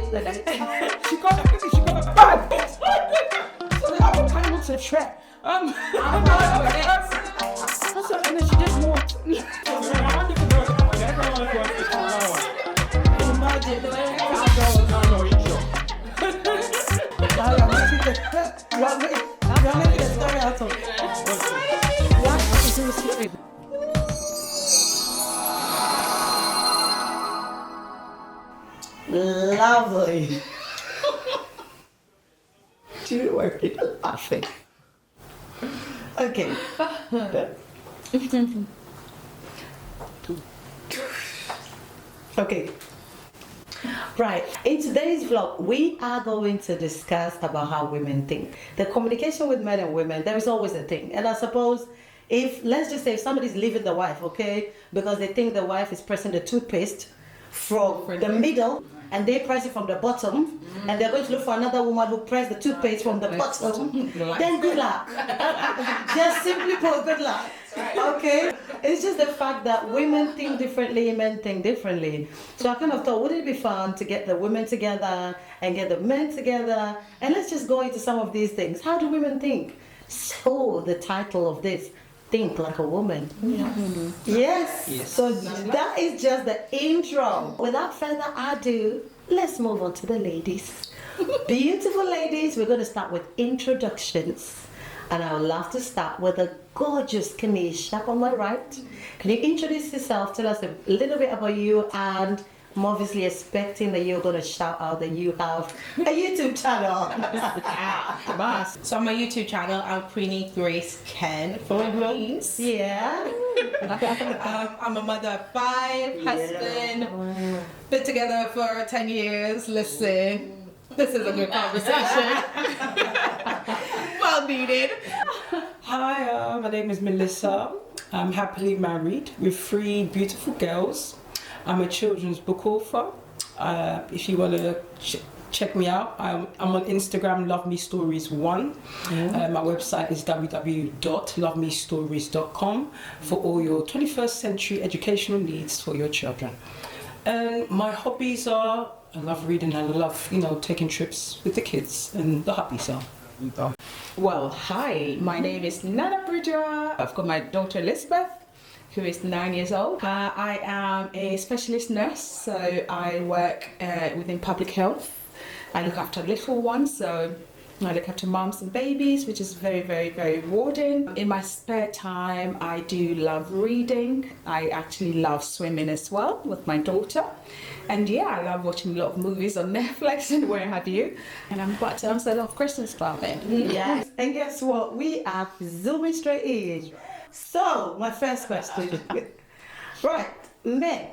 She got a bad box. So the other time looks a threat. And then she just walked. Imagine the way lovely. Do you know where people are laughing? Okay. Okay. Right. In today's vlog, we are going to discuss about how women think. The communication with men and women, there is always a thing. And I suppose if, let's just say, if somebody's leaving the wife, okay, because they think the wife is pressing the toothpaste from the middle, and they press it from the bottom, and they're going to look for another woman who pressed the toothpaste from the bottom, then good luck. Just simply put, good luck. Okay? It's just the fact that women think differently, men think differently. So I kind of thought, wouldn't it be fun to get the women together and get the men together, and let's just go into some of these things. How do women think? So the title of this, Think Like a Woman. Yes. So that is just the intro. Without further ado, let's move on to the ladies. Beautiful ladies, we're going to start with introductions. And I would love to start with a gorgeous Kanisha on my right. Can you introduce yourself, tell us a little bit about you, and I'm obviously expecting that you're going to shout out that you have a YouTube channel. So on my YouTube channel, I'm Preeny Grace Ken for Queens. Yeah. I'm a mother of 5, husband, been together for 10 years. Listen, this is a good conversation. Well needed. Hi, my name is Melissa. I'm happily married with 3 beautiful girls. I'm a children's book author. If you want to check me out, I'm on Instagram, LoveMeStories1. My website is www.lovemestories.com for all your 21st century educational needs for your children. And my hobbies are, I love reading and I love, taking trips with the kids and the hubby, so. Well, hi, my name is Nana Bridger. I've got my daughter Elizabeth, who is 9 years old. I am a specialist nurse, so I work within public health. I look after little ones, so I look after moms and babies, which is very, very, very rewarding. In my spare time, I do love reading. I actually love swimming as well with my daughter. And yeah, I love watching a lot of movies on Netflix and where have you. And I'm about to answer a lot of questions about it. Yes, and guess what? We are zooming straight in. So, my first question. Right, men,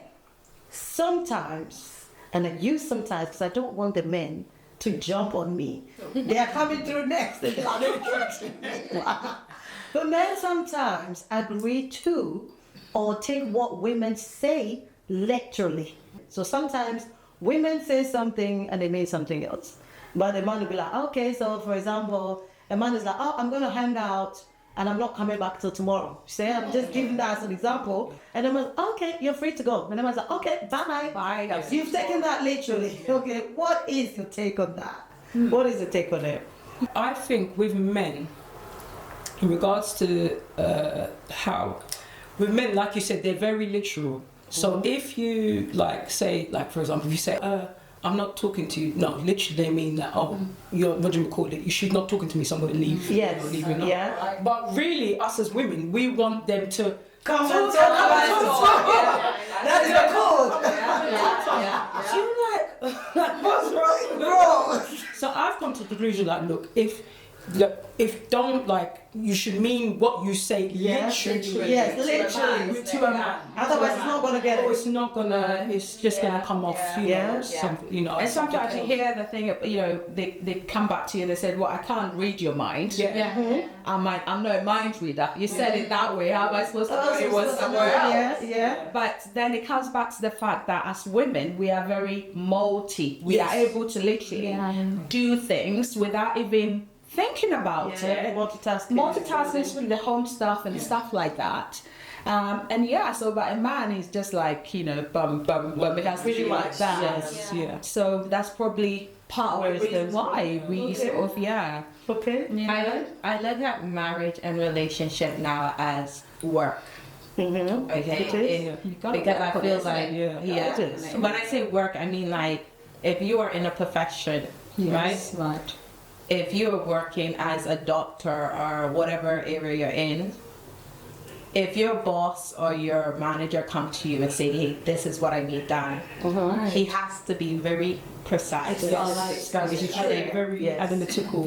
sometimes, and I use sometimes because I don't want the men to jump on me. They are coming through next. But men sometimes agree to or take what women say literally. So sometimes women say something and they mean something else. But the man will be like, okay, so for example, a man is like, oh, I'm going to hang out and I'm not coming back till tomorrow. Say, I'm just giving that as an example. And the man's like, okay, you're free to go. And the man's like, okay, bye. Bye. You've taken that literally. Okay, what is your take on that? What is the take on it? I think with men, in regards to how, with men, like you said, they're very literal. So if you say, for example, if you say, I'm not talking to you, no, literally they mean that, you're, what do you call it, you should not talking to me, so I'm going to leave. Yes, yeah. But really, us as women, we want them to come and talk about it. That is the code. So you're like, what's wrong, bro? So I've come to the conclusion that, look, if don't you should mean what you say literally. Yes, literally. To a man. Otherwise it's not gonna get it. It's just gonna come off, something, And sometimes you hear the thing, they come back to you and they said, well, I can't read your mind. I'm not a mind reader. You said it that way. How am I supposed to know it was somewhere else? Yeah. But then it comes back to the fact that as women, we are very multi. We are able to literally do things without even thinking about it. Multitasking with the home stuff and stuff like that. And yeah, so but a man is just like, you know, bum, it has to Pretty be like much, that. yes. Yeah. So that's probably part of the reason why we sort of, Okay. I look at marriage and relationship now as work. Mm-hmm. Okay. It is. You gotta Because I work feel on it. like It is. When I say work, I mean like if you are in a profession, Yes, right? right. If you're working as a doctor or whatever area you're in, if your boss or your manager come to you and say, hey, this is what I need done, he has to be very precise. Very analytical.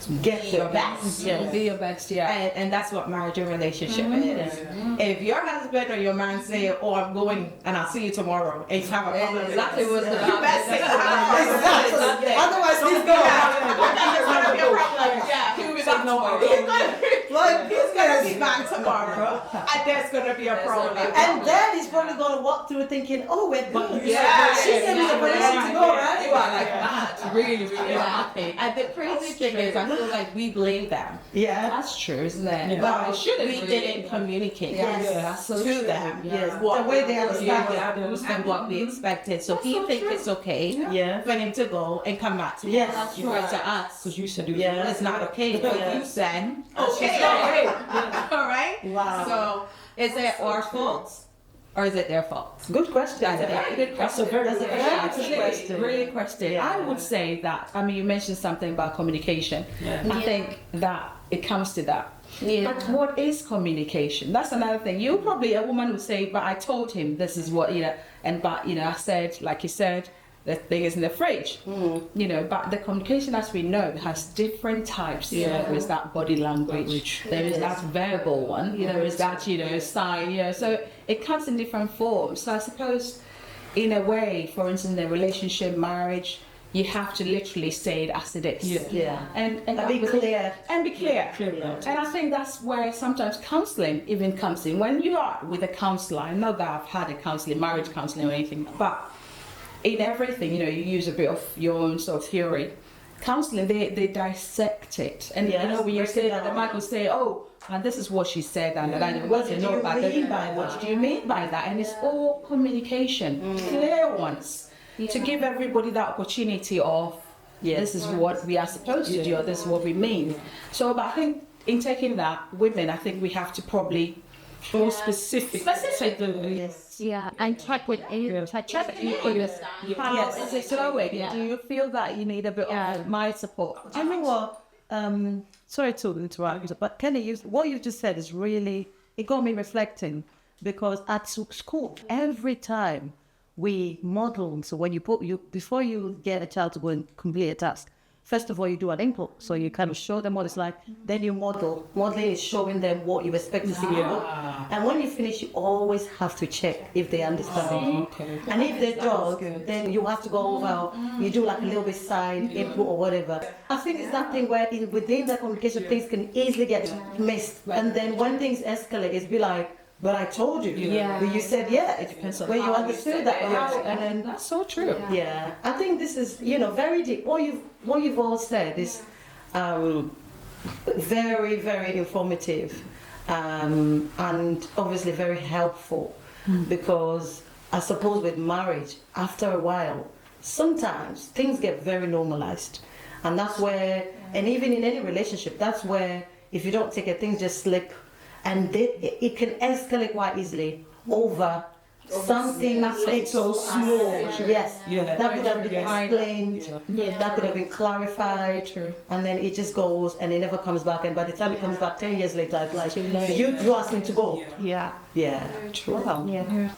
To Get your the best. Yes. Be your best, yeah. And that's what marriage and relationship is. If your husband or your man say, oh, I'm going and I'll see you tomorrow, and you have a problem, Exactly what's gonna you best say Exactly. Otherwise, he's going. There's gonna be a problem. Yeah, he'll be back tomorrow. He's gonna be back tomorrow, and there's gonna be a problem. And then he's probably going to walk through thinking, oh, we're good. Yeah, She said we were permission to go, right? You are like that. Really, Yeah. And the crazy thing is, I feel like we blame them. Yeah. That's true, isn't it? Yeah. But But it shouldn't we really. didn't communicate Yes. That's so to true. them. Yes. What The way they understand and what we expected. So he thinks it's okay Yeah. for him to go and come back to Yes. us. But to us, Because you said it was Yeah. it's not okay. But Yeah. you said okay. All right. Wow. So is it our fault or is it their fault? Good question. That's a very good That's a question. very That's a good very question. good question. Really question. Yeah. I would say that, I mean, you mentioned something about communication. Yeah. I think that it comes to that. Yeah. But what is communication? That's another thing. You probably, a woman would say, but I told him this is what, you know, and but, you know, I said, like you said, the thing is in the fridge. You know, but the communication, as we know, has different types. Yeah. There is that body language. There is that verbal one. You know, there is that, you know, sign. You know, so it comes in different forms. So I suppose, in a way, for instance, in a relationship, marriage, you have to literally say it as it is. Yeah. Yeah. And Be clear. and be clear. Clear. And I think that's where sometimes counselling even comes in. When you are with a counsellor, I know that I've had a counselling, marriage counselling or anything, but in everything, you know, you use a bit of your own sort of theory. Counselling, they dissect it. And you Yes, know, when you break say it that, the down. man will say, oh, and this is what she said, and What did you mean by what that? do you mean by that? And it's all communication, clear ones, to give everybody that opportunity of, this is what we are supposed to do, or this is what we mean. So, but I think in taking that, women, I think we have to probably more specific. Yes. Yeah, and check with touch Yes, is it slowing? Do you feel that you need a bit of my support? I mean, what? Sorry to interrupt, but Kenny, what you just said is really, it got me reflecting, because at school, every time we model, so when before you get a child to go and complete a task, first of all, you do an input, so you kind of show them what it's like, then you model. Modeling is showing them what you expect to see. And when you finish, you always have to check if they understand. And if they don't, then you have to go over, you do like a little bit side input or whatever. I think it's that thing where within the communication, things can easily get missed. And then when things escalate, it's be like, but I told you. But you said, it depends on where you understood that. And then That's so true. yeah, I think this is, very deep. What you've all said is very, very informative, and obviously very helpful, because I suppose with marriage, after a while, sometimes things get very normalized, and that's where, and even in any relationship, that's where if you don't take it, things just slip, and it can escalate quite easily over something so small. Yes, that could have been explained, that could have been clarified, and then it just goes and it never comes back. And by the time it comes back 10 years later, it's like, you asked me to go. Yeah. Yeah, wow.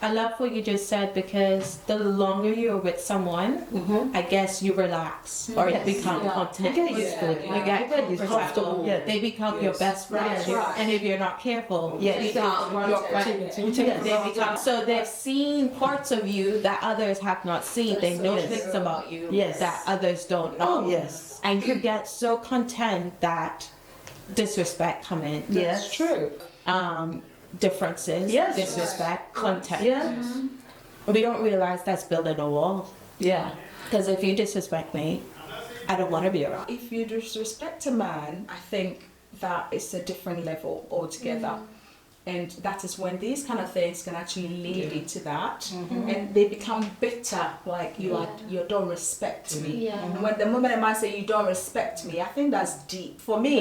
I love what you just said, because the longer you're with someone, I guess you relax or you become content. You get used to it. You get comfortable. Yeah. They become your best friends, and if you're not careful, Yes. they become your friends. They become, so they've seen parts of you that others have not seen. They know things about you that others don't know. Oh, yes. And you get so content that disrespect come in. Yes. True. Differences, disrespect, content. Yeah. We don't realize that's building a wall. Yeah. Because if you disrespect me, I don't want to be around. If you disrespect a man, I think that it's a different level altogether. And that is when these kind of things can actually lead into that, and they become bitter. Like you don't respect me. Yeah. And when the moment a man say you don't respect me, I think that's deep for me.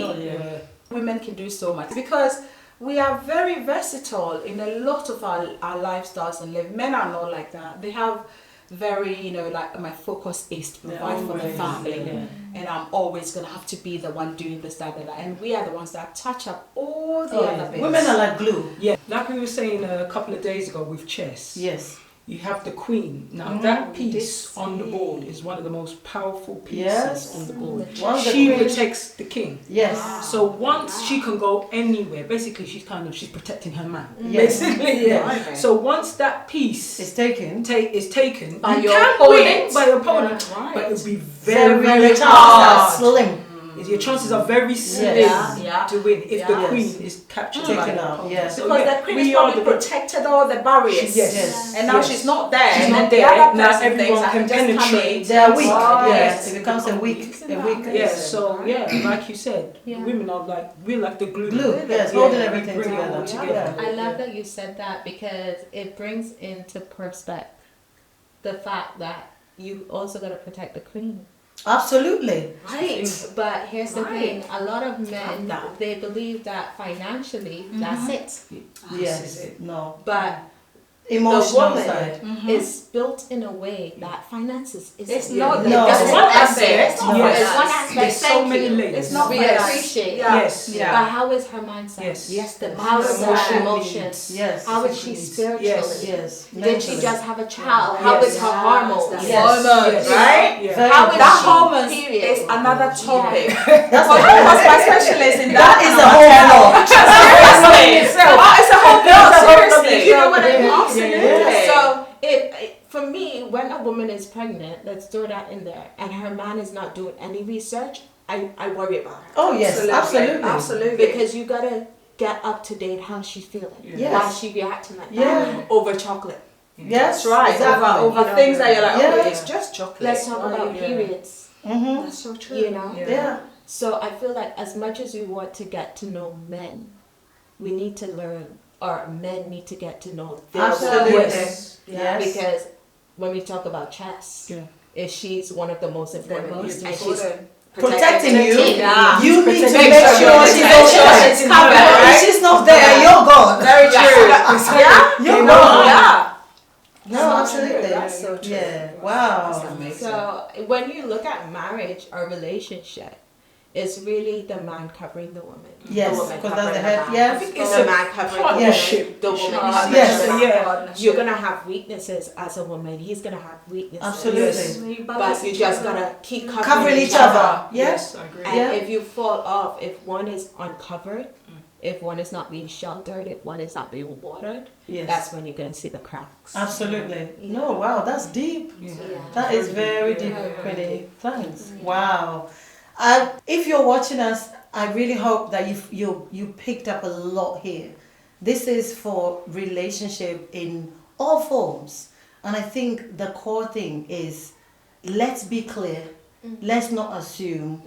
Women can do so much because we are very versatile in a lot of our lifestyles and live. Men are not like that. They have very, like my focus is to provide for the family, and I'm always gonna have to be the one doing this, that, and we are the ones that touch up all the other bits. Women are like glue. Yeah, like we were saying a couple of days ago with chess. Yes. You have the queen. Now that piece on the board is one of the most powerful pieces on the board. She protects the king. Yes. So once she can go anywhere, basically she's protecting her man. Yes. Basically, So once that piece It's taken. is taken, By you your can opponent. win by your opponent, Right. but it'll be very, Very very chances are hard. slim. Your chances are very slim Yeah. to win if the Yes. queen is captured by Taken the out, opponent. yes. So, Because the queen has probably protected all the barriers. Yes. And now Yes. she's not there. She's and not the there. other Now person everyone thinks I can just come penetrate. in. They are weak. Right. Yes. It becomes a weak. Yes, so like you said, women are we're like the glue. Glue. Yes, holding everything bring it all together. I love that you said that because it brings into perspective the fact that you also got to protect the queen. Absolutely. Right. But here's the thing: a lot of men that. they believe that financially that's it, Yes. No. but Emotional the woman side. is built in a way that finances is It's not No. that's It's one one aspect. aspect. It's not Yes. it's one aspect. There's so Thank many you. layers. It's not we finance. appreciate. Yeah. Yes. But how is her mindset? Yes. The How is her mindset. emotions? Yes. How is she spiritually? Yes. Yes. Did she Mentally. just have a child? How is her hormones? Yes. Hormones, right? Yeah. Very How is That she? hormones Period. is another topic. That's Because my specialist in that That is a whole lot. seriously. It's a whole bill. Seriously, you know what I mean? Yeah. Absolutely. So for me, when a woman is pregnant, let's throw that in there, and her man is not doing any research, I worry about her. Oh yes, absolutely. Absolutely. Because you gotta get up to date how she's feeling. Yes. Why she reacting like that. Yeah. Over chocolate. Yes. That's right. Exactly. Over You know, things that you're like, yeah. oh, it's just chocolate. Let's talk about Yeah. periods. Mm-hmm. That's so true. You know? Yeah. So I feel like as much as we want to get to know men, we need to learn, or men need to get to know their Absolutely. women. Yes. Because when we talk about chess, if she's one of the most important most and she's important. Protecting you. Yeah. You need to Make make sure sure she's make sure okay. she's covered, If right? she's not there, you're gone. Very true. Yeah? You're No, gone. yeah. No, absolutely. That's so true. Yeah. Wow. So when you look at marriage or relationship, it's really the man covering the woman. Yes, The woman because that's the covering head. man. Yeah. I think it's The a man covering partnership. the woman. Yes. You're gonna have weaknesses as a woman. He's gonna have weaknesses. Absolutely. But you just gotta keep Covering each other. Yes. I agree. And Yeah. if you fall off, if one is uncovered, if one is not being sheltered, if one is not being watered, Yes. that's when you're gonna see the cracks. Absolutely. No, wow, that's deep. Yeah. That is very deep, pretty. Thanks. Wow. If you're watching us, I really hope that you picked up a lot here. This is for relationship in all forms, and I think the core thing is let's be clear, let's not assume,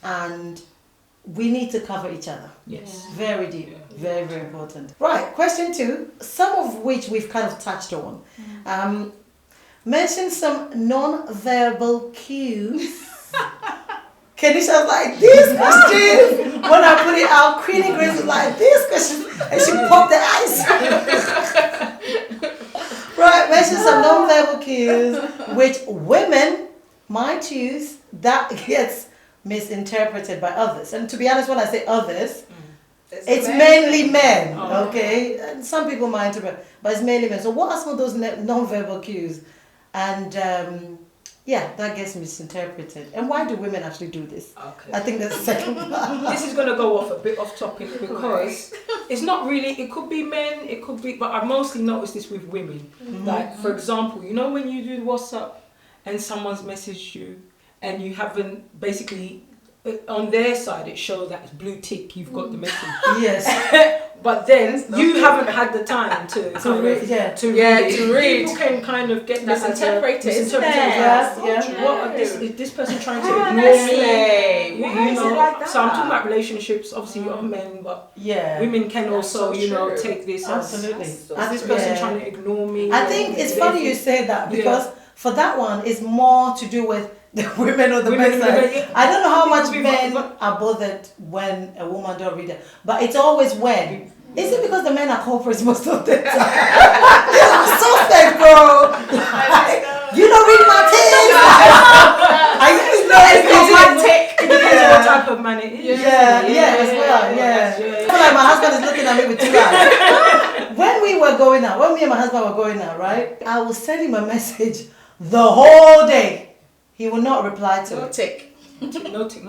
and we need to cover each other. Yes. Very deep, very, very important. Right, question 2, some of which we've kind of touched on. Mention some non-verbal cues. Kenisha's like, this question, when I put it out, Queenie Grace was like, this question, and she popped the eyes. Right, mention some non-verbal cues, which women might choose that gets misinterpreted by others. And to be honest, when I say others, it's mainly men, okay? And some people might interpret, but it's mainly men. So what are some of those non-verbal cues? And that gets misinterpreted. And why do women actually do this? Okay. I think that's the second part. This is going to go off a bit off topic because it's not really, it could be men, it could be, but I've mostly noticed this with women. Like, for example, you know when you do WhatsApp and someone's messaged you and you haven't basically, on their side it shows that it's blue tick, you've got the message. Yes. but then you haven't had the time to read, to read. People can kind of get that Misinterpret it, isn't it? What is this person trying to ignore me? Honestly, You why is know, it like that? so I'm talking about relationships, obviously of men, but Yeah. women can That's also, so you know, true. take this Absolutely. as this person trying to ignore me. I think it's funny you say that because for that one, it's more to do with the women or the men side. I don't know how much men are bothered when a woman don't read it, but it's always when. Is it because the men are corporates most of the time? You're so fake, bro. You don't read my things. I used to It depends on what type of man it is. Yeah, as well, yeah. I feel like my husband is looking at me with two eyes. When we were going out, when me and my husband were going out, right, I will send him a message the whole day. He will not reply to it. No tick, no blue tick.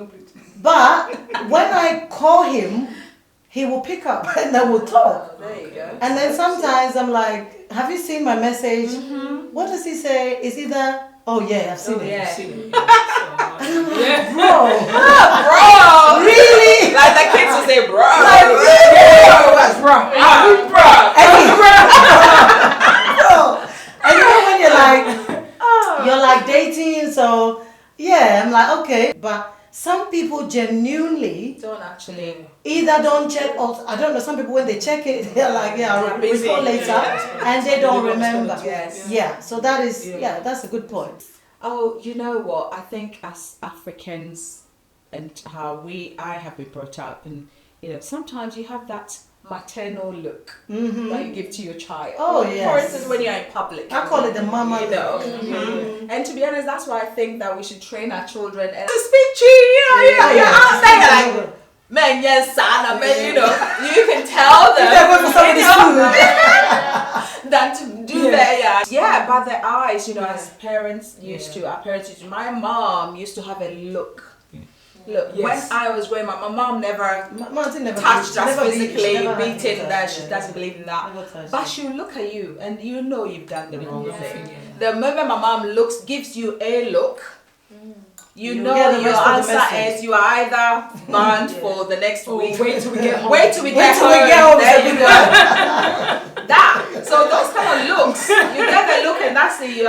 But when I call him, he will pick up and then we'll talk. There you go. And then sometimes I'm like, have you seen my message? What does he say? It's either, oh yeah, I've seen it. Yeah. Bro, Bro! really? Like the kids will say, bro. Like, really? Bro. Bro. And you know when you're like dating, so yeah, I'm like, okay. But some people genuinely Don't actually. either don't check or I don't know, some people when they check it, they're like, yeah, I'll recall later, and they don't remember. Yes. Yeah, so that is, that's a good point. Oh, you know what? I think as Africans and how I have been brought up, and you know, sometimes you have that maternal look that you give to your child. Oh, For yes. instance, when you're in public. I call it the mama You know. look. And to be honest, that's why I think that we should train our children and to speak to you know, you're out there like, man, yes, son, man, you know, you can tell them. They're going for somebody's food. Than to do that, yeah. But the eyes, you know, as parents used to, our parents used to. My mom used to have a look. Look, when I was growing up, my mom never touched us physically, beating that. She doesn't believe in that. But she'll look at you, and you know you've done the wrong thing. The moment my mom gives you a look. You know your answer is you are either banned for the next week. Wait till we get home. Wait till we get home. There you go. That. So those kind of looks, you get the look, and that's the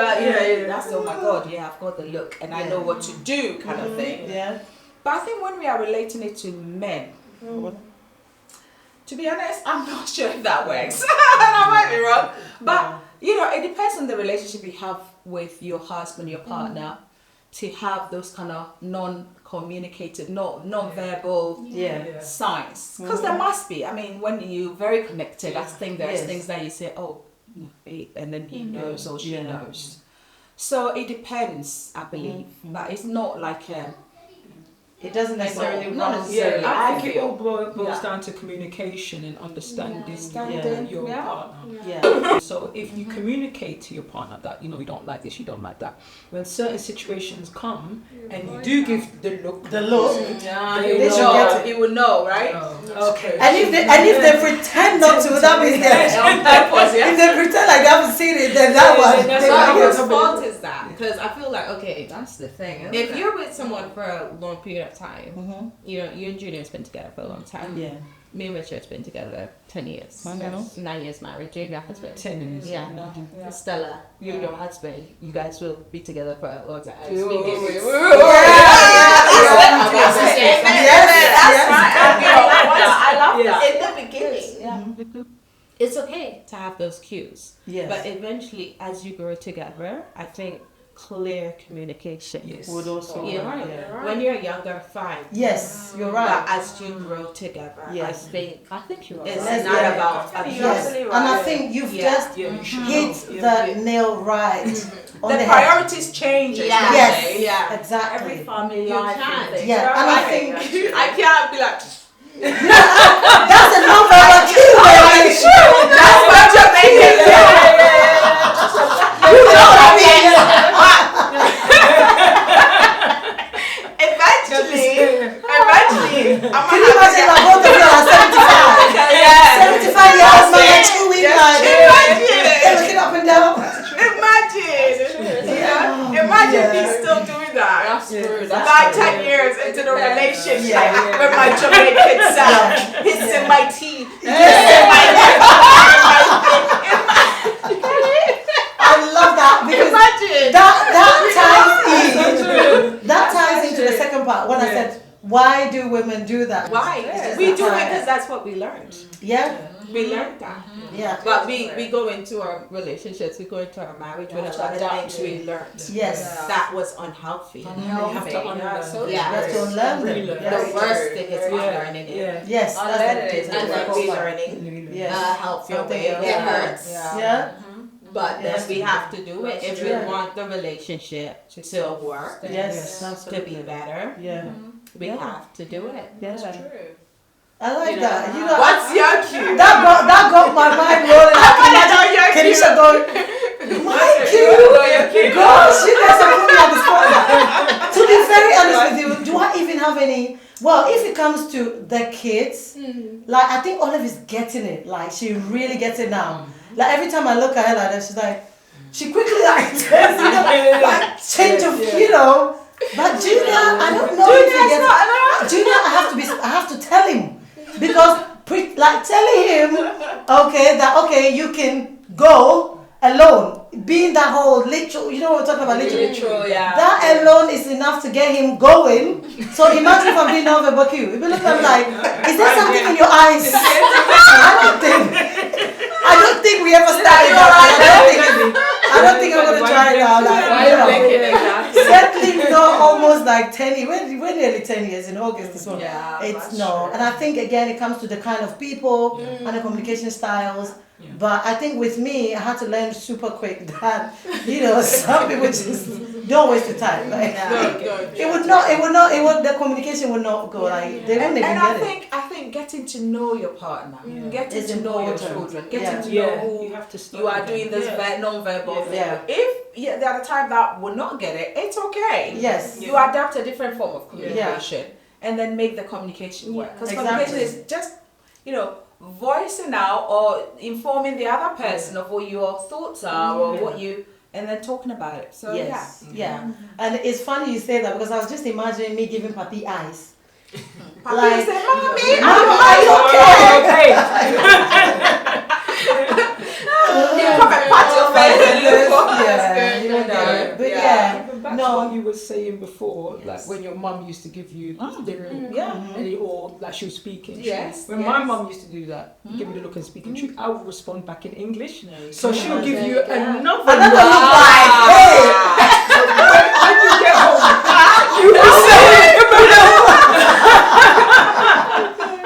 that's oh my god, yeah, I've got the look, and I know what to do, kind of thing. Yeah. But I think when we are relating it to men, to be honest, I'm not sure if that works. And I might be wrong, but you know, it depends on the relationship you have with your husband, your partner. To have those kind of non-communicated, non-verbal signs. Because there must be. I mean, when you're very connected, I think there's things that you say, oh, babe, and then he knows or she knows. So it depends, I believe. But it's not like it doesn't necessarily not run. necessarily. I think it all boils down to communication and understanding your partner. Yeah. So if you communicate to your partner that you know you don't like this, you don't like that, when certain situations come and you do give the look, They should get it. You will know, right? Okay. And if they pretend not to, that means if they pretend like they haven't seen it, then that one. Whose fault is that? Because I feel like, okay, that's the thing. If you're with someone for a long period of time, you know, you and Julian have been together for a long time. Yeah. Me and Richard's been together 10 years. 9 years married. Julia has been 10 years. Yeah. Stella, you and your husband, you guys will be together for a long time. I love that. In the beginning, it's okay to have those cues. Yes. But eventually, as you grow together, I think clear communication would also. You're right. When you're younger, fine. Yes, you're right. But as you grow together, Yes. I think you're right. It's It's not about Yes. And I think you've just hit the nail right on The the head. priorities change. Yes. Yeah. Exactly. Every family You life can. and things. Yeah, and I think I can't be like, that's a non-verbal cue, baby. that's what you're making. You know what I mean? Eventually, I'm Can you imagine like both of you are 75? 75 years, man, like 2 weeks, like they're looking up and down. Imagine me still doing that. That's true. About 10 years into the relationship with my Jamaican self, hissing my teeth, I love that because Imagine. that ties into the second part when I said, why do women do that? Why? It's We just do it that because that's what we learned. Yeah. We learned that. Yeah. But we go into our relationships, we go into our marriage with a lot of things we learned. Yes. That was unhealthy. You have to unlearn. So You have to unlearn them. Relearn. Yes. the worst thing is unlearning it. Yes. Unlearning it that's and the then difficult part. relearning. Yes. Help your Something way. else. It hurts. Yeah. But then Yes. we have to do it if we Yeah. want the relationship to work, Yes. to be Absolutely. better. Yeah. We Yeah. have to do it. Yeah. True. I like that. You know, What's your cue? that got my mind rolling. I can imagine Kenisha going, my cue? Gosh, you guys are putting me on the spot. To be very honest with you, do I even have any? Well, if it comes to the kids, like I think Olive is getting it. Like she really gets it now. Like every time I look at her like that, she's like, she quickly like turns, like change of, But Junior, I don't know if he gets. Junior, I have to tell him because telling him, okay, you can go alone. Being that whole literal, we're talking about literal. That alone is enough to get him going. So imagine if I'm being nonverbal cue. If you look at him like, is there something in your eyes? I don't think we ever started that. I don't think I'm gonna try it now. Certainly not almost like 10 years. We're nearly 10 years in August this month. Yeah, It's no. And I think again it comes to the kind of people and the communication styles. Yeah. But I think with me, I had to learn super quick that some people just don't waste the time. Like the communication would not go like they wouldn't even get it. I think getting to know your partner, getting It's to know your important. children, getting to Yeah. know who You have to start you are with doing them. this non-verbal thing. Yeah. If the other time that will not get it, it's okay. Yes. You adapt a different form of communication and then make the communication work. Because Exactly. communication is just, voicing out or informing the other person of what your thoughts are or what you, and then talking about it. So Yes. Yeah. And it's funny you say that because I was just imagining me giving Papi eyes. Papi Like, say, Mommy, are you okay? you come and pat your face and look for us. Yeah, you don't get it. But Even back to no. what you were saying before, like when your mum used to give you the look, or like she was speaking. Yes, When yes. my mum used to do that, give me the look and speaking, I would respond back in English. So she'll give you another Another look. look like, hey. When you get home, you will say,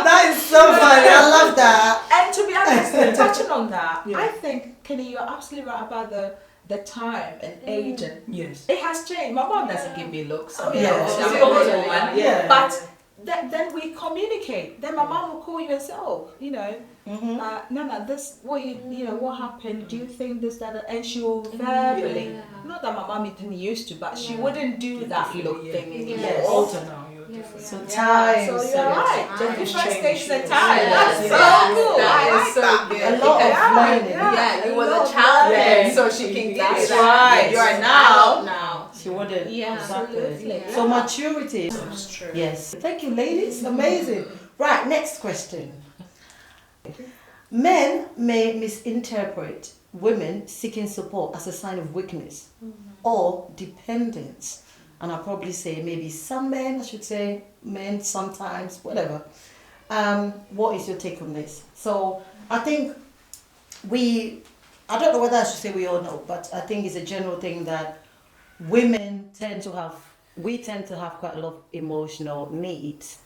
That is so funny. I love that. And to be honest, touching on that, Yeah. I think, Kenny, you're absolutely right about the time and age, and yes. it has changed. My mom doesn't give me looks. Yeah, she's she's an older older, woman. yeah. But then we communicate. Then my mom will call you and say, "Oh, Nana, this what happened? Do you think this, that?" And she will verbally. Not that my mom didn't used to, but she wouldn't do that look thing anymore. Yes. Older now, you're different. So time. So you're right. The different stages of time. Yeah. That's so Yeah. cool. That I is like so that. good. A lot of learning. Yeah, you was a a child then, so she can get That's it. right. You are She's now. now. She wouldn't. Yeah, Exactly. absolutely. So maturity. That's true. Yes. Thank you, ladies. Amazing. Right, next question. Men may misinterpret women seeking support as a sign of weakness or dependence. And I'll probably say maybe some men, I should say, men sometimes, whatever. What is your take on this? So I think I don't know whether I should say we all know, but I think it's a general thing that women tend to have quite a lot of emotional needs.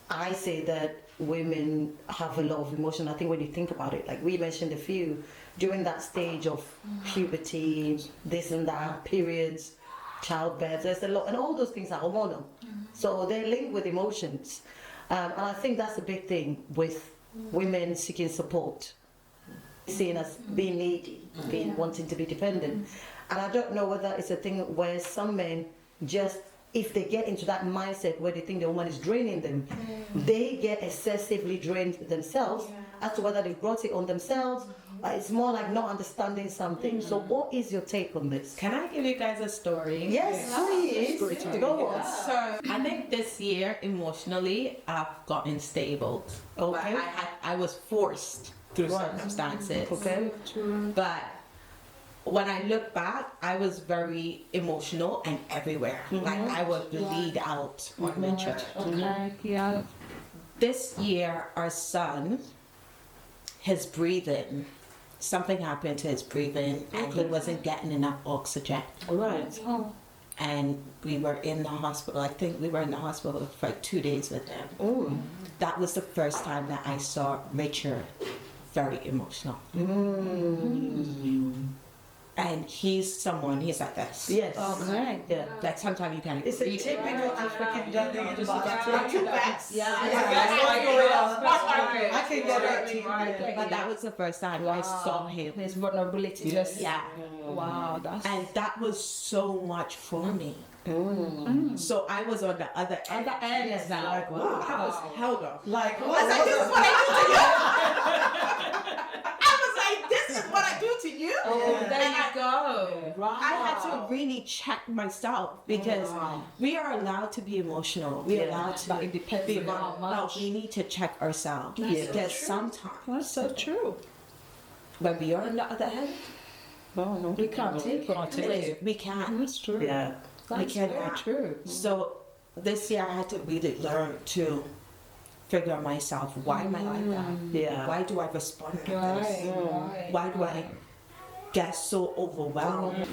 I say that women have a lot of emotion. I think when you think about it, like we mentioned a few, during that stage of puberty, this and that, periods, childbirth, there's a lot, and all those things are hormonal. So they're linked with emotions. And I think that's a big thing with women seeking support, seen as being needy, wanting to be dependent. And I don't know whether it's a thing where some men just, if they get into that mindset where they think the woman is draining them, they get excessively drained themselves as to whether they brought it on themselves. It's more like not understanding something. So what is your take on this? Can I give you guys a story? Yes, please. Go on. So I think this year emotionally I've gotten stable. Okay. But I was forced through circumstances. Okay. But when I look back, I was very emotional and everywhere. Like I would bleed out on my church. Yeah. This year, our son, his breathing, something happened to his breathing, and he wasn't getting enough oxygen. All right. And we were in the hospital. I think we were in the hospital for like 2 days with him. Oh. That was the first time that I saw Richard very emotional. And he's like this. Yes. Okay. Yeah. Like sometimes you can. It's a typical African journey. Yeah. I can get it. But that was the first time I saw him. His vulnerability just. Yeah. Wow, that's. And that was so much for me. So I was on the other end. Yes, Now. like, Wow. I was held up. Like, I was like, this is what I do to you. I was like, this is what I do to you. Oh, there you go. I had to really check myself because we are allowed to be emotional. We are allowed to But it depends be on how vulnerable. much. We need to check ourselves. Yes. Because sometimes That's so true. when we are on the other hand, We can't take it. we can't. That's true. yeah. That's cannot. very true. So this year I had to really learn to figure myself. Why am I like that? Yeah. Why do I respond like this? Why do I get so overwhelmed?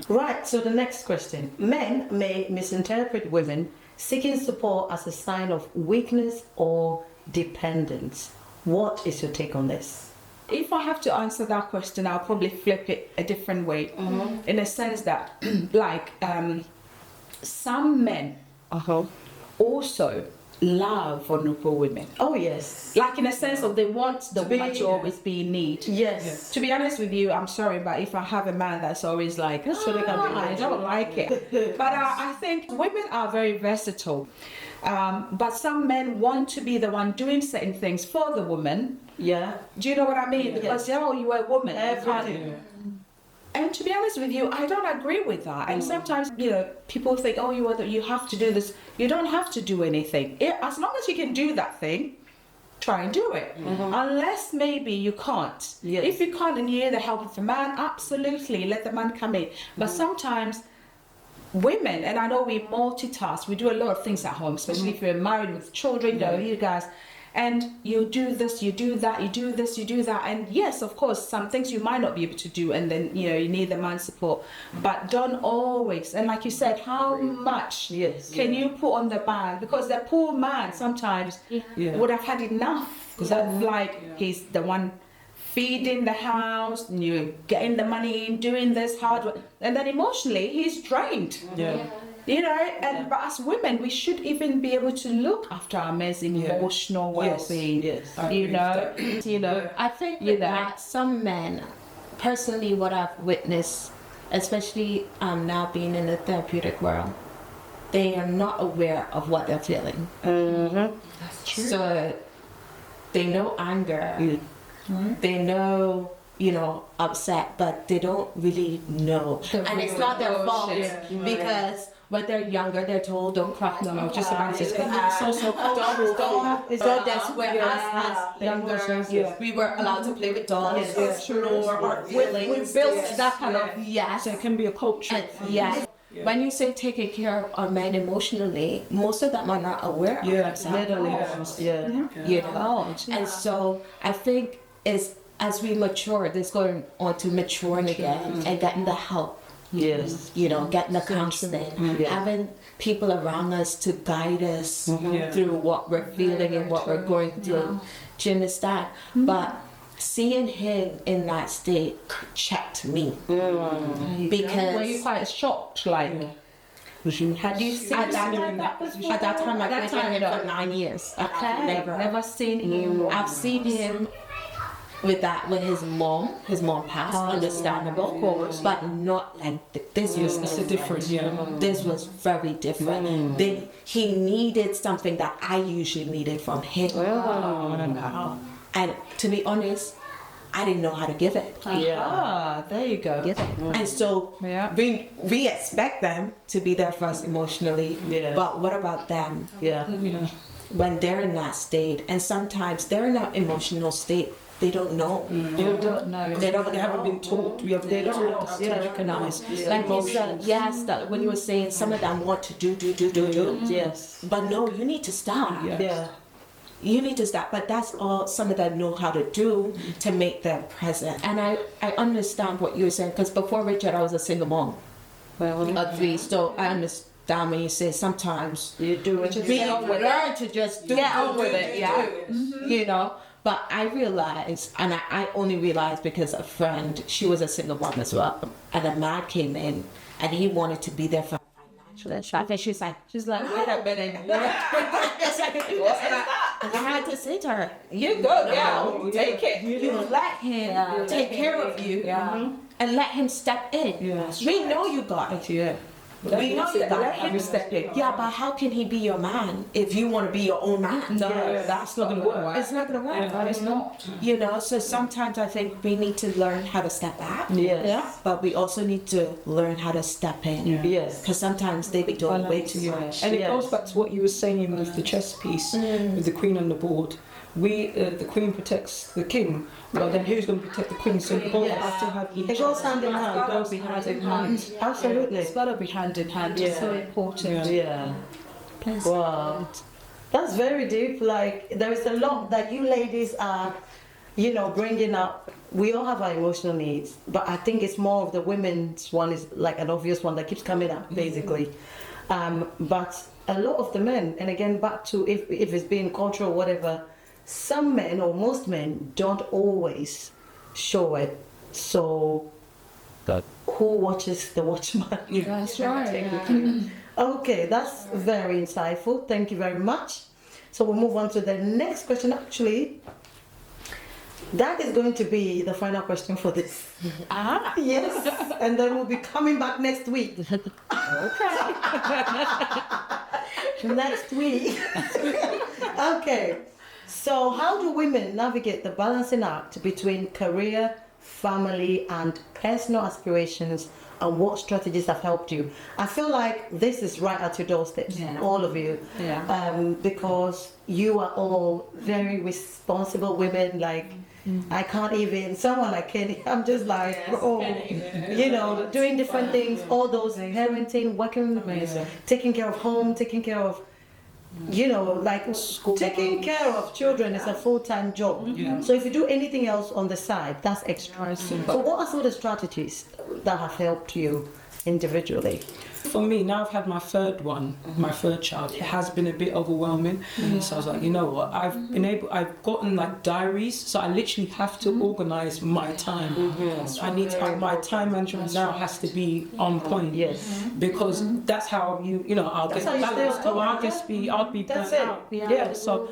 Right, so the next question. Men may misinterpret women seeking support as a sign of weakness or dependence. What is your take on this? If I have to answer that question, I'll probably flip it a different way. In a sense that, like, some men also love vulnerable women. Oh, yes. Like, in a sense of they want the woman to always be in need. Yes. To be honest with you, I'm sorry, but if I have a man that's always like, I don't like it. But I think women are very versatile. But some men want to be the one doing certain things for the woman. Yeah. Do you know what I mean? Because, oh, you're a woman. Everything. And to be honest with you, I don't agree with that. And sometimes, people think, oh, you have to do this. You don't have to do anything. As long as you can do that thing, try and do it. Unless maybe you can't. Yes. If you can't and you need the help of a man, absolutely, let the man come in. But sometimes women, and I know we multitask, we do a lot of things at home, especially if you're married with children, you guys, and you do this, you do that, you do this, you do that, and yes, of course, some things you might not be able to do, and then you need the man's support, but don't always. And like you said, how much can you put on the man? Because the poor man sometimes would have had enough, because he's the one feeding the house, and you're getting the money in, doing this hard work, and then emotionally he's drained. But as women, we should even be able to look after our men's emotional well-being. I think that some men, personally, what I've witnessed, especially now being in the therapeutic world, they are not aware of what they're feeling. That's true. So they know anger, they know, upset, but they don't really know. And it's not their fault because when they're younger, they're told, don't cry. No, just about it. Don't that's where us as younger, we were allowed to play with dolls, explore our feelings. We built that kind of, so it can be a culture. When you say taking care of our men emotionally, most of them are not aware of themselves. And so I think as we mature, this going on to maturing again and getting the help. Getting the counseling, having people around us to guide us through what we're feeling and what we're going through. Do you understand? But seeing him in that state checked me because were you quite shocked? Like, had you seen at that time I've been with him for 9 years. Never seen him. I've seen him with his mom passed, understandable, but not like this was different. This was very different. He needed something that I usually needed from him. And to be honest, I didn't know how to give it. Ah, there you go. And so we expect them to be there for us emotionally. Yeah. But what about them? Yeah. When they're in that state, and sometimes they're in that emotional state, they don't know. They don't know. They haven't been taught. They don't know how to recognize. Like you said, yes, that when you were saying some of them want to do. Yes. But no, you need to stop. Yeah. You need to stop. But that's all some of them know how to do to make them present. And I understand what you were saying, because before Richard, I was a single mom of 3. So I understand when you say sometimes You do it. we learn to just get on with it, you know. But I realized, and I only realized because a friend, she was a single mom as well, and a man came in, and he wanted to be there for financial stuff, and she's like, wait a minute. And I had to say to her, you go now, take it. You let him take care of you, and let him step in. We know you got it. We know you got it. Yeah, but how can he be your man if you want to be your own man? No, that's not going to work. It's not going to work. It's not. You know, so sometimes I think we need to learn how to step back. Yes. But we also need to learn how to step in. Yes. Because sometimes they be doing way too much. And it goes back to what you were saying with the chess piece, with the queen on the board. The queen protects the king. Well, then who's going to protect the queen? So you both have to have each. It goes hand in hand. It goes hand in hand. Absolutely. It's got to be hand in hand. It's so important. Yeah. Wow. That's very deep. Like, there is a lot that you ladies are, bringing up. We all have our emotional needs, but I think it's more of the women's one is like an obvious one that keeps coming up, basically. But a lot of the men, and again, back to if it's being cultural or whatever, some men or most men don't always show it. So who watches the watchman? That's right. Okay, that's very insightful. Thank you very much. So we'll move on to the next question. Actually, that is going to be the final question for this. Yes. And then we'll be coming back next week. Okay. Next week. Okay. So how do women navigate the balancing act between career, family, and personal aspirations, and what strategies have helped you? I feel like this is right at your doorstep, all of you, because you are all very responsible women. Like, I can't even, someone like Kenny, I'm just like, doing different things, all those parenting, working, taking care of home, taking care of, taking care of children is a full-time job. So if you do anything else on the side, that's extra. So what are some of the strategies that have helped you individually? For me, now I've had my third child, it has been a bit overwhelming. So I was like, you know what, I've gotten like diaries, so I literally have to organize my time. I need to have my time management now has to be on point. Yes. Because that's how I'll get balanced, or I'll be burnt out. Yeah. So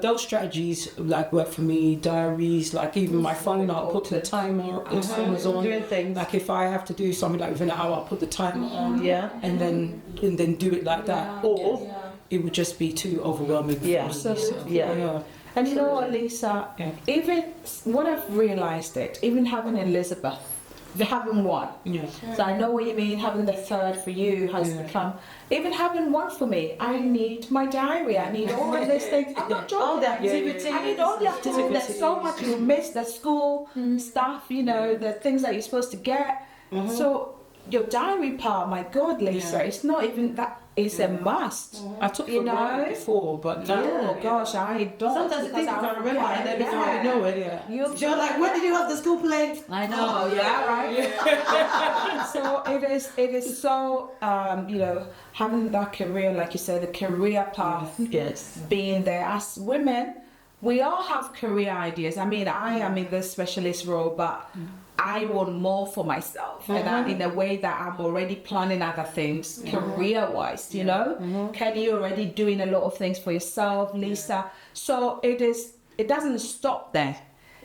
those strategies like work for me. Diaries, like even my phone, I'll put the timer as soon as on. Doing things. Like if I have to do something like within an hour, I'll put the timer on. And then do it like that, or it would just be too overwhelming. And you know what, Lisa? Even what I've realized even having Elizabeth, having one. So I know what you mean. Having the third for you has become. Even having one for me, I need my diary. I need all of these things. I'm not joking. All the activities. I need all the activities. There's so much you miss. The school stuff, the things that you're supposed to get. So. Your diary part, my God, Lisa, it's not even that, it's a must. I took it for before, but now, oh gosh, I don't. Sometimes I think you can remember, and then before you know it, you're like, when did you have the school play? I know, right? So it is so, having that career, like you said, the career path, being there. As women, we all have career ideas. I mean, I am in the specialist role, but I want more for myself, and in a way that I'm already planning other things career-wise. Kelly, you're already doing a lot of things for yourself, Lisa. So it doesn't stop there.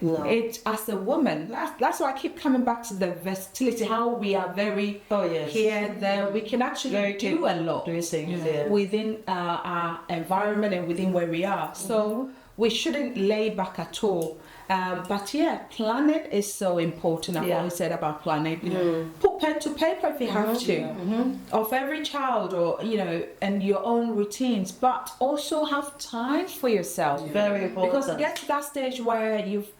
No. It as a woman, that's why I keep coming back to the versatility. How we are very here, there. We can actually do a lot within our environment and within where we are. So we shouldn't lay back at all. But yeah, planning is so important. I've always said about planning. Put pen to paper if you have to, of every child, or and your own routines. But also have time for yourself. Very important. Because get to that stage where you've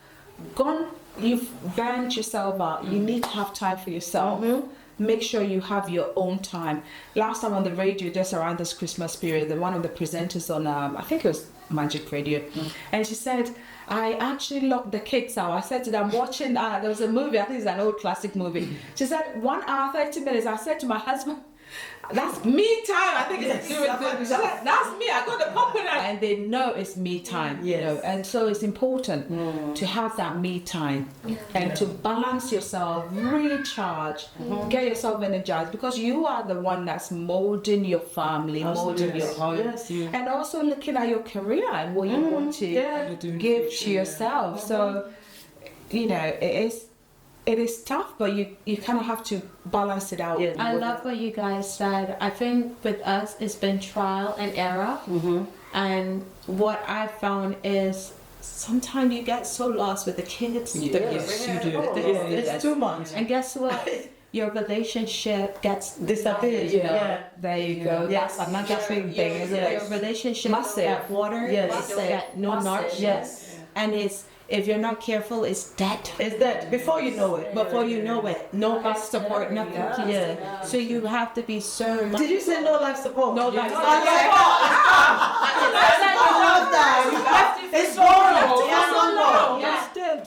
burnt yourself out. You need to have time for yourself. Make sure you have your own time. Last time on the radio, just around this Christmas period, one of the presenters on, I think it was Magic Radio, and she said, I actually locked the kids out. I said to them, I'm watching, there was a movie, I think it's an old classic movie. She said, 1 hour, 30 minutes. I said to my husband, that's me time. I think it's that's me. I got the pop in, and they know it's me time. And so it's important to have that me time and to balance yourself, recharge, get yourself energized, because you are the one that's molding your family, molding your home, and also looking at your career and what you want to give to yourself. So it is tough, but you kind of have to balance it out. I love what you guys said. I think with us, it's been trial and error. And what I found is sometimes you get so lost with the kids. Yes, you do. It's too much. And guess what? Your relationship gets disappeared. There you go. Yes. That's another thing, isn't it? Your relationship Massive. get water. Yes. Get no nourishment. And if you're not careful, it's dead. It's dead before you know it. Before you know it, no life support, nothing. So you have to be so. Did you say no life support? No life support. I love that. It's gone.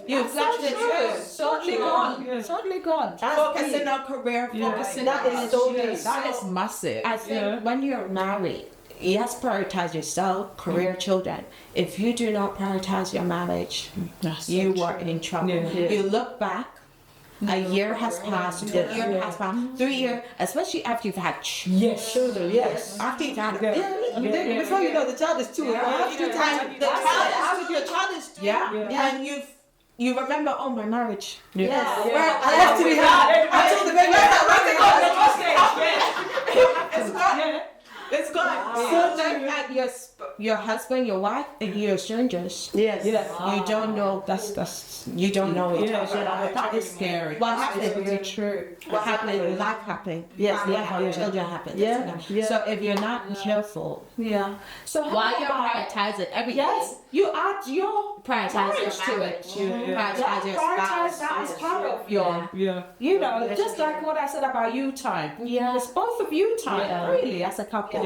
You've left it totally gone. Totally gone. Focusing on career, focusing on that is massive. I think when you're married, yes, prioritize yourself, career, children. If you do not prioritize your marriage, you are in trouble. You look back, a year has passed, 2 years has passed, 3 years, especially after you've had children. After you've had before you know, the child is 2. After your child is 2, and you remember, oh, my marriage. I have to be hard. I told the baby, it's gone. So look at your husband, your wife, and you're strangers. You don't know. You don't know it. That is scary. What happened? Really true. What happened? Life happened. How your children happened. So if you're not careful, So while you're prioritizing everything, you add your prioritize to it. Prioritize your Prioritize spouse. that as part of your, just like what I said about you time. It's both of you time, really, as a couple.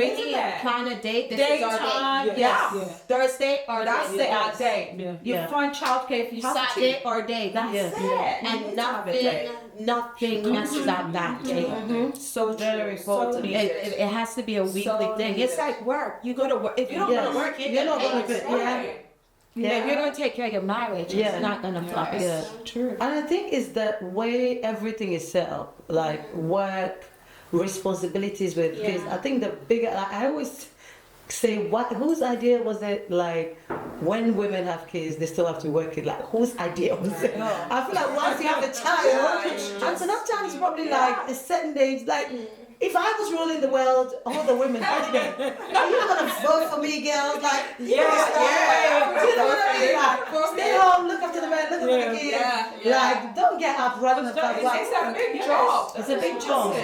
Really plan a date. This is our Daytime, date. Thursday or that's it, our day. You find childcare if you have to. Saturday or day. That's it. And nothing messes up that day. So very important. It has to be a weekly thing. It's like work. You go to work. If you don't go to work, you're not going to. If you don't take care of your marriage, it's not going to flourish. True. And I think it's the way everything is set up, like work, responsibilities with kids. I think the bigger, I always say, whose idea was it, like, when women have kids, they still have to work it? Like, whose idea was it? I feel like once you have a child, and so that child is probably like a certain age, like, if I was ruling the world, all the women, are you not gonna vote for me, girls? Like, you know what I mean? Like, stay home, look after the man, look after the kids. Like, don't get up running and stuff. Like, it's a big job. It's a big job.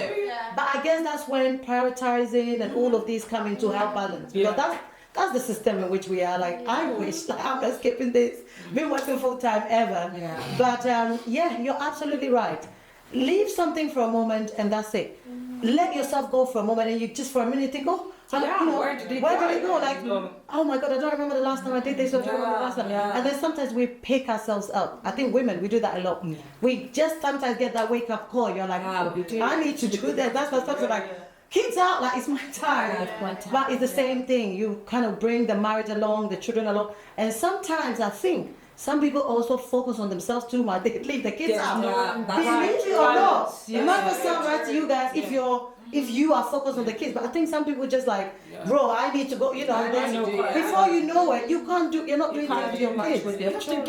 But I guess that's when prioritizing and all of these come into help balance. Because that's the system in which we are. Like, I wish, like, I'm escaping this. Been working full time ever. But you're absolutely right. Leave something for a moment and that's it. Let yourself go for a moment and you just for a minute think, where did it go? Like, oh my God, I don't remember the last time I did this. And then sometimes we pick ourselves up. I think women, we do that a lot. We just sometimes get that wake up call. You're like, I need to do that. That's why sometimes like, kids out, like, it's my time. But it's the same thing. You kind of bring the marriage along, the children along. And sometimes I think some people also focus on themselves too much. They leave the kids out. Believe or not. It might not sound right to you guys if you are focused on the kids, but I think some people just like, bro, I need to go, before you know it, you're not doing things with your kids. You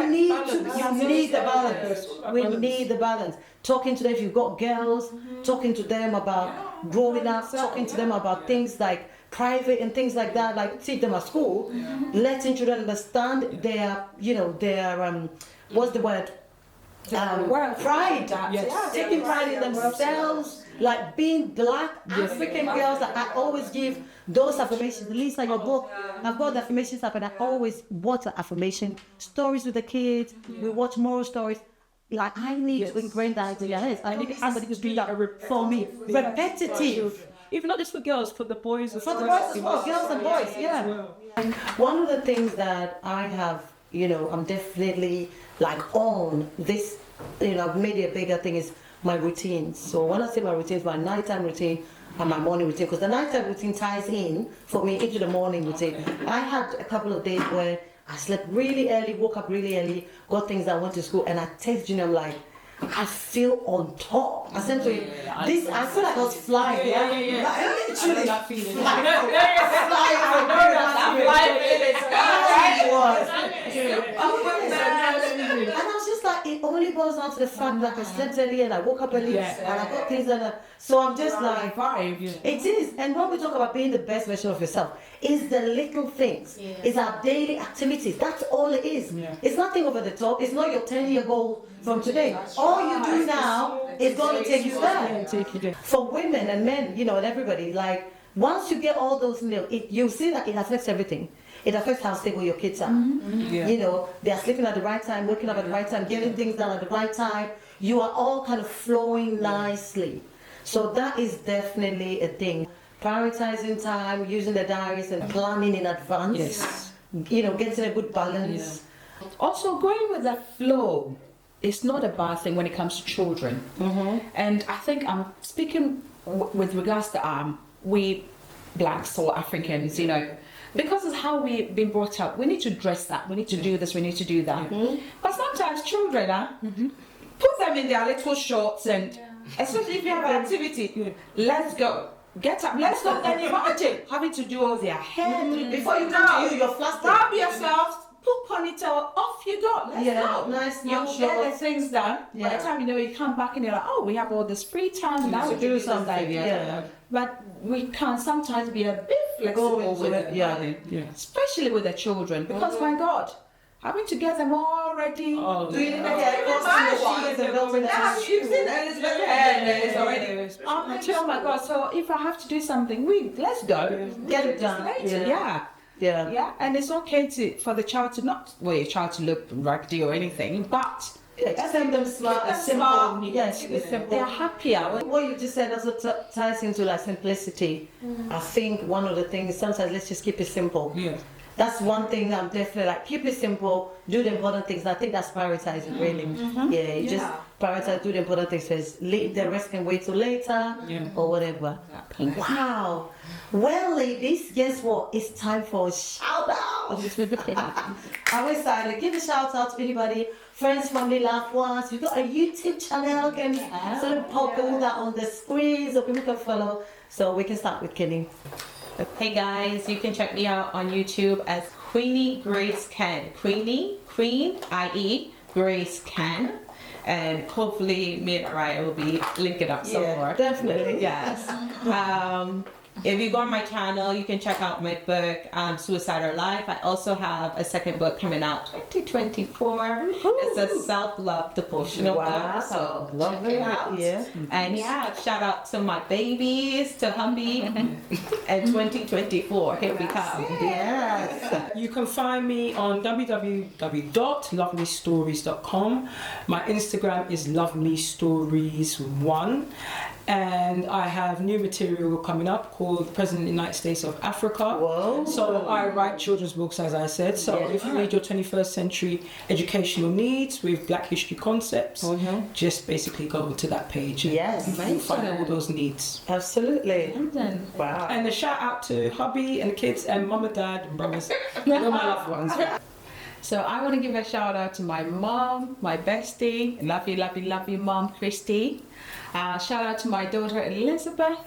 need the balance. We need the balance. Talking to them, if you've got girls, talking to them about growing up, talking to them about things like private and things like that, like teach them at school, letting children understand their, what's the word? Pride. Taking pride in themselves, like being black African girls. That I always give those affirmations. Lisa, your book, I've got the affirmations up, and I always watch the affirmation stories with the kids. We watch moral stories. Like I need to ingrain that into their heads. I need somebody to do that for me. Repetitive. Even not just for girls, for the boys as well. For the boys as well, girls and boys, yeah. One of the things that I have, I'm definitely like on this, I've made it a bigger thing is my routines. So when I say my routines, my nighttime routine and my morning routine, because the nighttime routine ties in for me into the morning routine. I had a couple of days where I slept really early, woke up really early, got things that went to school, and I text Junior, I'm like, I feel on top. I said to him, I feel like I was flying. I literally that feeling. Flying. And I was just like, it only boils down to the fact that I slept early and I woke up early and I got things done. So I'm just like, it is. And when we talk about being the best version of yourself, it's the little things. It's our daily activities. That's all it is. It's nothing over the top. It's not your 10-year goal from today. All you do now is going to take you there. For women and men, and everybody, like, once you get all those meals, you see that it affects everything. It affects how stable your kids are. They're sleeping at the right time, waking up at the right time, getting things done at the right time. You are all kind of flowing nicely. So that is definitely a thing. Prioritizing time, using the diaries and planning in advance. Getting a good balance. Also, going with the flow is not a bad thing when it comes to children. And I think I'm speaking with regards to we blacks or Africans, because it's how we've been brought up. We need to dress that. We need to do this. We need to do that. But sometimes children, put them in their little shorts and especially if you have an activity, let's go. Get up, let's go. And imagine having to do all their hair before you go. You're flustered. Grab yourself. Put ponytail, off you go. Let's go. Nice. You get the things done. By the time you come back and you're like, oh, we have all this free time now to do something. But we can sometimes be a bit flexible with it, especially with the children, because my God, having to get them all ready. Doing it again. You've seen Elizabeth's hair is already. Oh my God! So if I have to do something, let's go. Get it done. Yeah, and it's okay for the child to not, your child to look raggedy or anything, but send them smart and simple. Yes, they're happier. What you just said also ties into like simplicity. I think one of the things sometimes let's just keep it simple. That's one thing that I'm definitely like, keep it simple, do the important things. I think that's prioritizing really. Just prioritize, do the important things first. The rest can wait till later or whatever. Wow. Well, ladies, guess what? It's time for a shout out. I'm excited. Give a shout out to anybody, friends, family, loved ones. We've got a YouTube channel. Can sort of pop all that on the screen so people can follow. So we can start with Kenny. Hey guys, you can check me out on YouTube as Queenie Grace Ken. Queen, I-E, Grace Ken. And hopefully me and Ryan will be linking up somewhere. Definitely. Yes. If you go on my channel, you can check out my book, Suicide or Life. I also have a second book coming out 2024. It's a self-love devotional book. So love it out. And shout out to my babies, to Humby, and 2024. Here we come. Yes. You can find me on www.lovelystories.com. My Instagram is lovelystories1. And I have new material coming up called President of the United States of Africa. Whoa. So I write children's books, as I said. So if you need your 21st century educational needs with Black history concepts, just basically go to that page. Yes. You'll find all those needs. Absolutely. Wow. And a shout out to hubby and kids and mum and dad and brothers. They're my loved ones. So I want to give a shout out to my mom, my bestie, love you mom, Christy. Shout out to my daughter Elizabeth,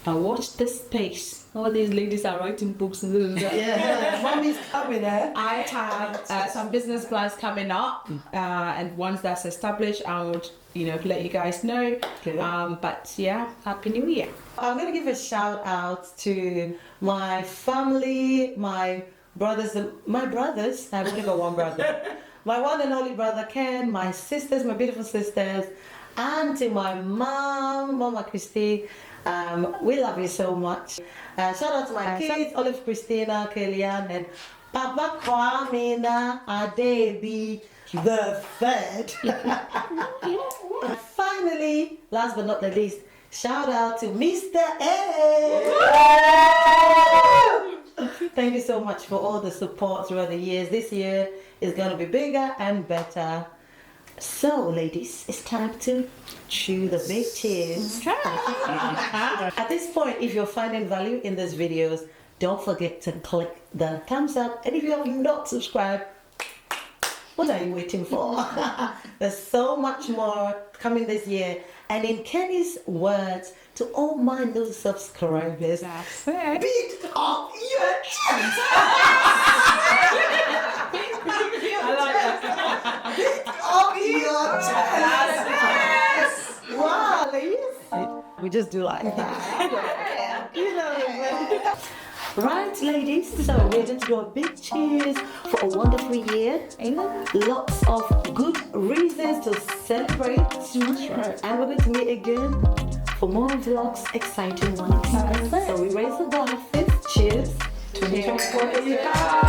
and watch this space. All these ladies are writing books and Yeah, mommy's coming, eh? I have some business plans coming up, and once that's established, I would, let you guys know. But yeah, Happy New Year. I'm going to give a shout out to my family, my brothers. I've only got one brother. My one and only brother Ken, my sisters, my beautiful sisters, and to my mom, Mama Christy. We love you so much. Shout out to my kids, Olive, Christina, Kellyanne, and Papa Kwamina Adebi the third. And finally, last but not the least, shout out to Mr. A. Thank you so much for all the support throughout the years. This year is going to be bigger and better. So, ladies, it's time to chew the big cheers. At this point, if you're finding value in these videos, don't forget to click the thumbs up. And if you have not subscribed, what are you waiting for? There's so much more coming this year. And in Kenny's words, to all my new subscribers, beat up your chest. I like that. Beat up your chest. Wow, ladies. We just do like that. You know. Right, ladies, so we're going to do a big cheers for a wonderful year. Lots of good reasons to celebrate. And we're going to meet again for more vlogs, exciting ones. So we raise the glasses. Cheers. 2024.